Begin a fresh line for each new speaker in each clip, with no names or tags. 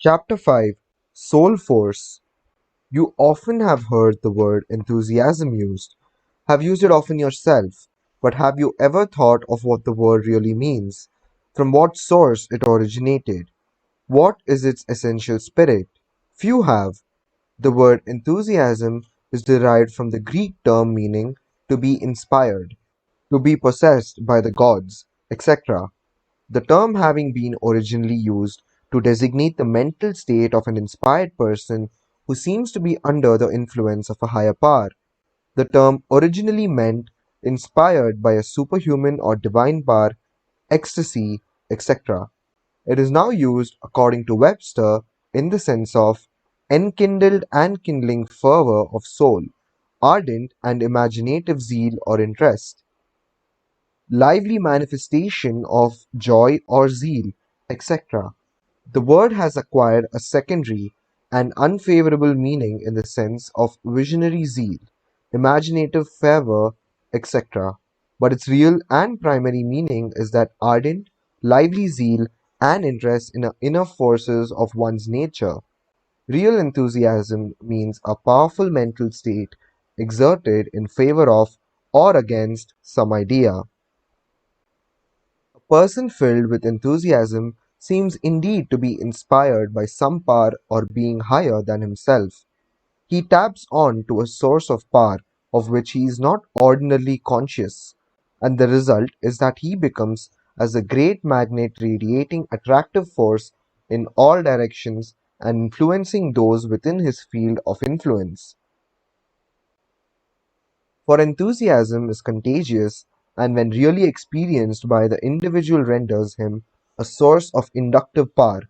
Chapter 5 Soul Force. You often have heard the word enthusiasm used, have used it often yourself, but have you ever thought of what the word really means? From what source it originated? What is its essential spirit? Few have. The word enthusiasm is derived from the Greek term meaning to be inspired, to be possessed by the gods, etc. The term having been originally used to designate the mental state of an inspired person who seems to be under the influence of a higher power. The term originally meant inspired by a superhuman or divine power, ecstasy, etc. It is now used, according to Webster, in the sense of enkindled and kindling fervor of soul, ardent and imaginative zeal or interest, lively manifestation of joy or zeal, etc. The word has acquired a secondary and unfavorable meaning in the sense of visionary zeal, imaginative fervor, etc. But its real and primary meaning is that ardent, lively zeal and interest in the inner forces of one's nature. Real enthusiasm means a powerful mental state exerted in favor of or against some idea. A person filled with enthusiasm seems indeed to be inspired by some power or being higher than himself. He taps on to a source of power of which he is not ordinarily conscious, and the result is that he becomes as a great magnet radiating attractive force in all directions and influencing those within his field of influence. For enthusiasm is contagious, and when really experienced by the individual renders him a source of inductive power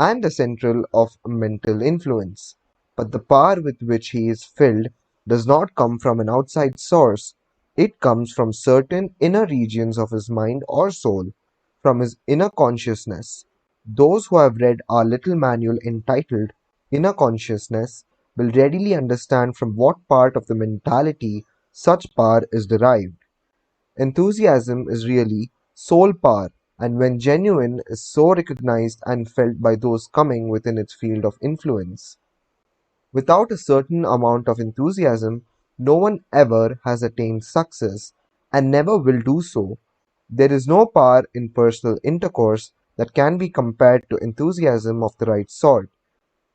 and a central of mental influence. But the power with which he is filled does not come from an outside source. It comes from certain inner regions of his mind or soul, from his inner consciousness. Those who have read our little manual entitled Inner Consciousness will readily understand from what part of the mentality such power is derived. Enthusiasm is really soul power, and when genuine is so recognized and felt by those coming within its field of influence. Without a certain amount of enthusiasm, no one ever has attained success, and never will do so. There is no power in personal intercourse that can be compared to enthusiasm of the right sort.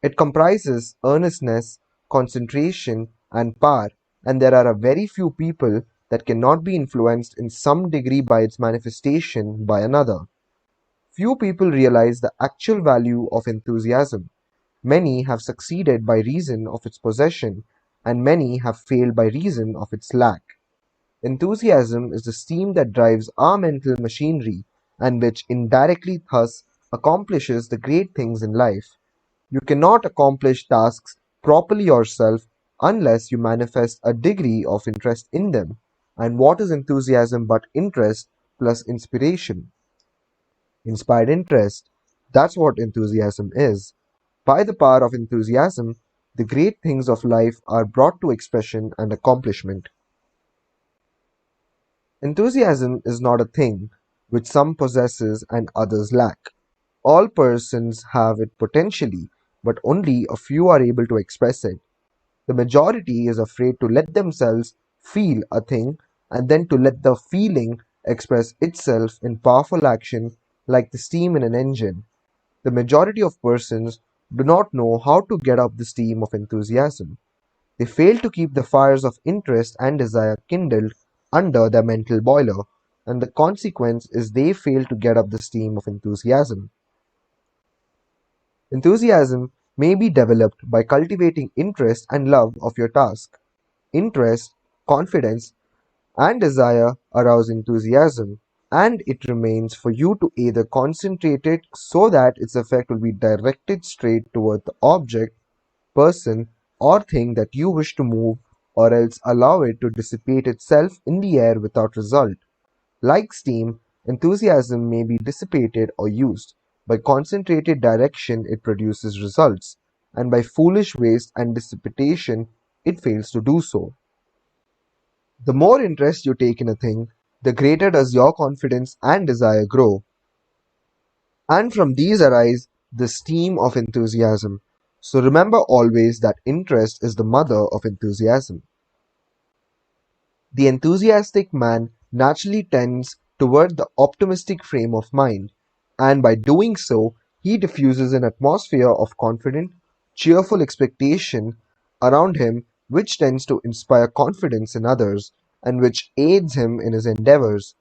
It comprises earnestness, concentration, and power, and there are a very few people that cannot be influenced in some degree by its manifestation by another. Few people realize the actual value of enthusiasm. Many have succeeded by reason of its possession, and many have failed by reason of its lack. Enthusiasm is the steam that drives our mental machinery, and which indirectly thus accomplishes the great things in life. You cannot accomplish tasks properly yourself unless you manifest a degree of interest in them. And what is enthusiasm but interest plus inspiration? Inspired interest. That's what enthusiasm is. By the power of enthusiasm, the great things of life are brought to expression and accomplishment. Enthusiasm is not a thing which some possesses and others lack. All persons have it potentially, but only a few are able to express it. The majority is afraid to let themselves feel a thing and then to let the feeling express itself in powerful action like the steam in an engine. The majority of persons do not know how to get up the steam of enthusiasm. They fail to keep the fires of interest and desire kindled under their mental boiler, and the consequence is they fail to get up the steam of enthusiasm. Enthusiasm may be developed by cultivating interest and love of your task. Interest, confidence, and desire arouse enthusiasm, and it remains for you to either concentrate it so that its effect will be directed straight toward the object, person, or thing that you wish to move, or else allow it to dissipate itself in the air without result. Like steam, enthusiasm may be dissipated or used. By concentrated direction it produces results, and by foolish waste and dissipation it fails to do so. The more interest you take in a thing, the greater does your confidence and desire grow, and from these arise the steam of enthusiasm. So remember always that interest is the mother of enthusiasm. The enthusiastic man naturally tends toward the optimistic frame of mind, and by doing so, he diffuses an atmosphere of confident, cheerful expectation around him, which tends to inspire confidence in others and which aids him in his endeavors.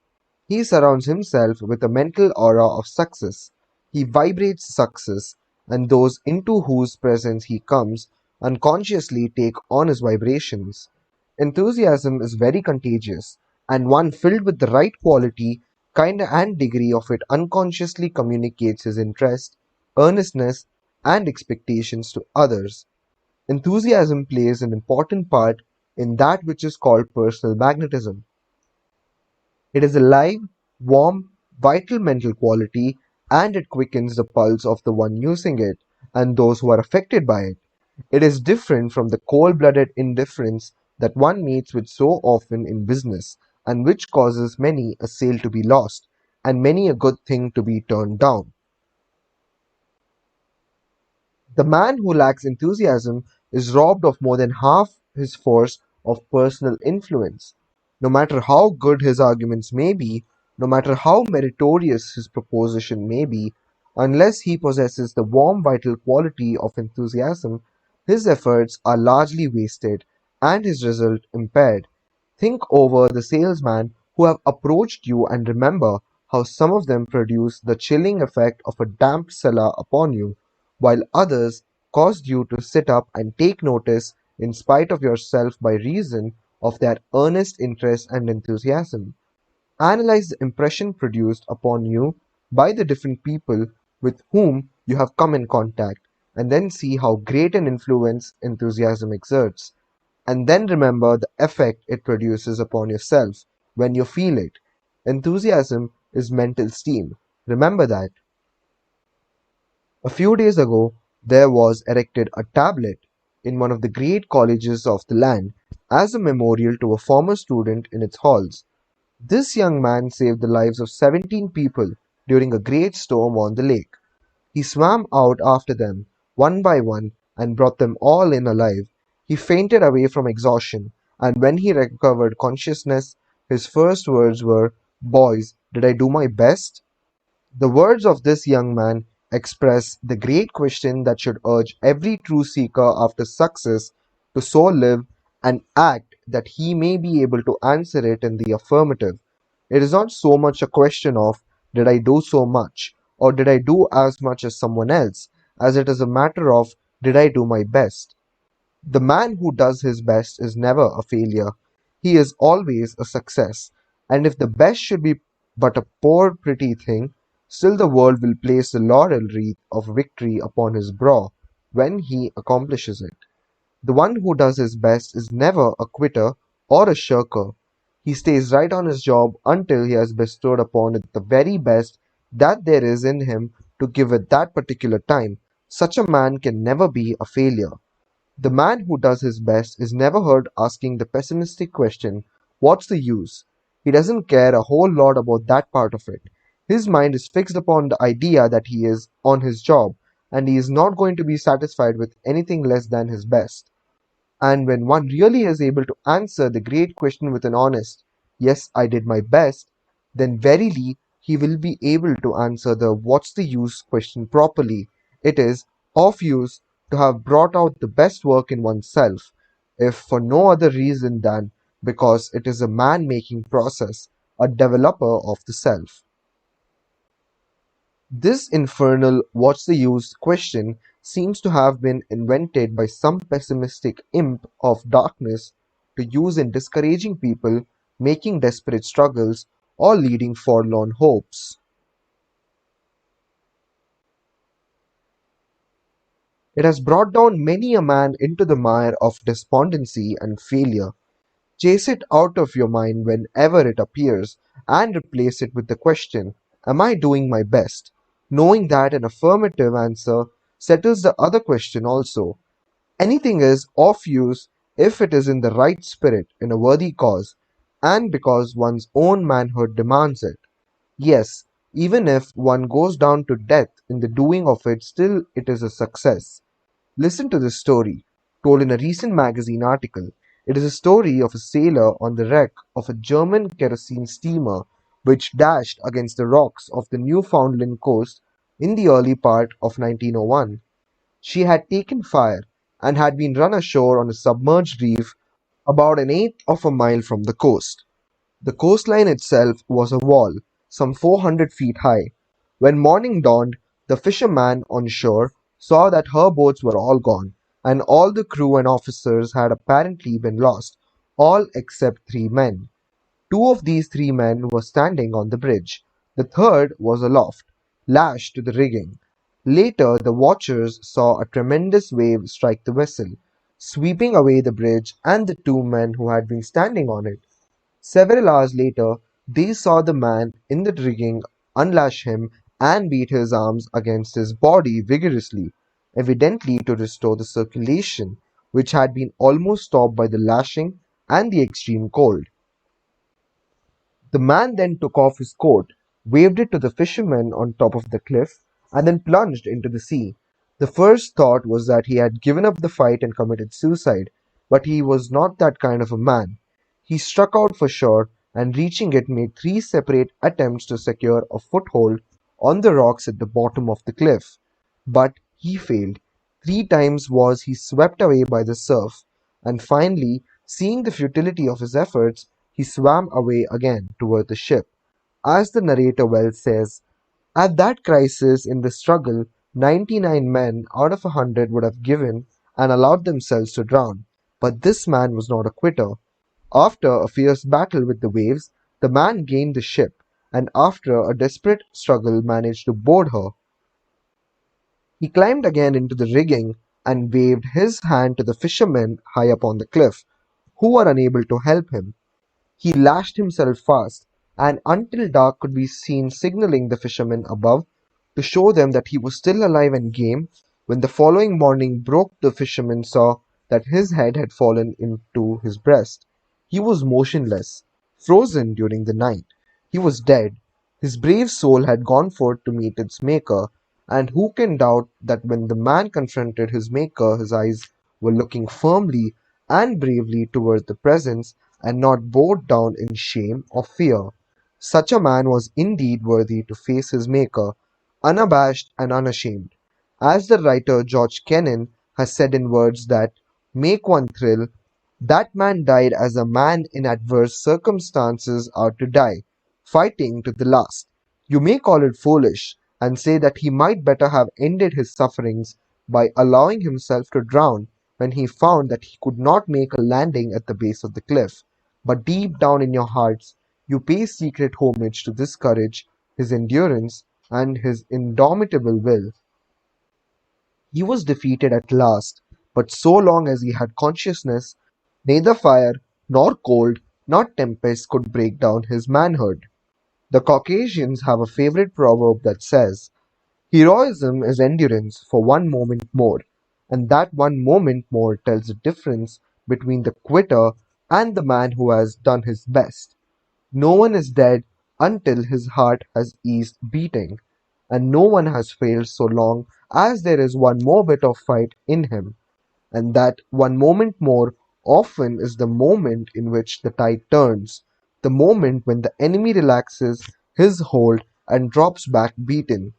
He surrounds himself with a mental aura of success. He vibrates success, and those into whose presence he comes unconsciously take on his vibrations. Enthusiasm is very contagious, and one filled with the right quality, kind, and degree of it unconsciously communicates his interest, earnestness, and expectations to others. Enthusiasm plays an important part in that which is called personal magnetism. It is a live, warm, vital mental quality, and it quickens the pulse of the one using it and those who are affected by it. It is different from the cold-blooded indifference that one meets with so often in business, and which causes many a sale to be lost, and many a good thing to be turned down. The man who lacks enthusiasm is robbed of more than half his force of personal influence. No matter how good his arguments may be, no matter how meritorious his proposition may be, unless he possesses the warm vital quality of enthusiasm, his efforts are largely wasted and his result impaired. Think over the salesmen who have approached you and remember how some of them produce the chilling effect of a damp cellar upon you, while others caused you to sit up and take notice in spite of yourself by reason of their earnest interest and enthusiasm. Analyze the impression produced upon you by the different people with whom you have come in contact, and then see how great an influence enthusiasm exerts. And then remember the effect it produces upon yourself when you feel it. Enthusiasm is mental steam. Remember that. A few days ago, there was erected a tablet in one of the great colleges of the land as a memorial to a former student in its halls. This young man saved the lives of 17 people during a great storm on the lake. He swam out after them, one by one, and brought them all in alive. He fainted away from exhaustion, and when he recovered consciousness, his first words were, "Boys, did I do my best?" The words of this young man express the great question that should urge every true seeker after success to so live and act that he may be able to answer it in the affirmative. It is not so much a question of did I do so much or did I do as much as someone else as it is a matter of did I do my best. The man who does his best is never a failure. He is always a success. And if the best should be but a poor pretty thing, still the world will place the laurel wreath of victory upon his brow when he accomplishes it. The one who does his best is never a quitter or a shirker. He stays right on his job until he has bestowed upon it the very best that there is in him to give at that particular time. Such a man can never be a failure. The man who does his best is never heard asking the pessimistic question, "What's the use?" He doesn't care a whole lot about that part of it. His mind is fixed upon the idea that he is on his job, and he is not going to be satisfied with anything less than his best. And when one really is able to answer the great question with an honest, "Yes, I did my best," then verily he will be able to answer the "what's the use" question properly. It is of use to have brought out the best work in oneself, if for no other reason than because it is a man making process, a developer of the self. This infernal "what's the use" question seems to have been invented by some pessimistic imp of darkness to use in discouraging people, making desperate struggles, or leading forlorn hopes. It has brought down many a man into the mire of despondency and failure. Chase it out of your mind whenever it appears, and replace it with the question, "Am I doing my best?" knowing that an affirmative answer settles the other question also. Anything is of use if it is in the right spirit, in a worthy cause, and because one's own manhood demands it. Yes, Even if one goes down to death in the doing of it, still it is a success. Listen to this story, told in a recent magazine article. It is a story of a sailor on the wreck of a German kerosene steamer which dashed against the rocks of the Newfoundland coast in the early part of 1901. She had taken fire and had been run ashore on a submerged reef about an eighth of a mile from the coast. The coastline itself was a wall, some 400 feet high. When morning dawned, the fisherman on shore saw that her boats were all gone, and all the crew and officers had apparently been lost, all except three men. Two of these three men were standing on the bridge. The third was aloft, lashed to the rigging. Later the watchers saw a tremendous wave strike the vessel, sweeping away the bridge and the two men who had been standing on it. Several hours later they saw the man in the rigging unlash him and beat his arms against his body vigorously, evidently to restore the circulation, which had been almost stopped by the lashing and the extreme cold. The man then took off his coat, waved it to the fishermen on top of the cliff, and then plunged into the sea. The first thought was that he had given up the fight and committed suicide, but he was not that kind of a man. He struck out for shore, and reaching it made three separate attempts to secure a foothold on the rocks at the bottom of the cliff. But he failed. Three times was he swept away by the surf, and finally, seeing the futility of his efforts, he swam away again toward the ship. As the narrator well says, at that crisis in the struggle, 99 men out of 100 would have given and allowed themselves to drown. But this man was not a quitter. After a fierce battle with the waves, the man gained the ship, and after a desperate struggle managed to board her. He climbed again into the rigging and waved his hand to the fishermen high up on the cliff, who were unable to help him. He lashed himself fast, and until dark could be seen signaling the fishermen above to show them that he was still alive and game. When the following morning broke, the fishermen saw that his head had fallen into his breast. He was motionless, frozen during the night. He was dead. His brave soul had gone forth to meet its Maker, and who can doubt that when the man confronted his Maker, his eyes were looking firmly and bravely toward the presence, and not bowed down in shame or fear. Such a man was indeed worthy to face his Maker, unabashed and unashamed. As the writer George Kennan has said in words that make one thrill, that man died as a man in adverse circumstances ought to die, fighting to the last. You may call it foolish, and say that he might better have ended his sufferings by allowing himself to drown when he found that he could not make a landing at the base of the cliff. But deep down in your hearts, you pay secret homage to this courage, his endurance, and his indomitable will. He was defeated at last, but so long as he had consciousness, neither fire, nor cold, nor tempest could break down his manhood. The Caucasians have a favorite proverb that says, heroism is endurance for one moment more, and that one moment more tells the difference between the quitter and the man who has done his best. No one is dead until his heart has eased beating, and no one has failed so long as there is one more bit of fight in him, and that one moment more often is the moment in which the tide turns, the moment when the enemy relaxes his hold and drops back beaten.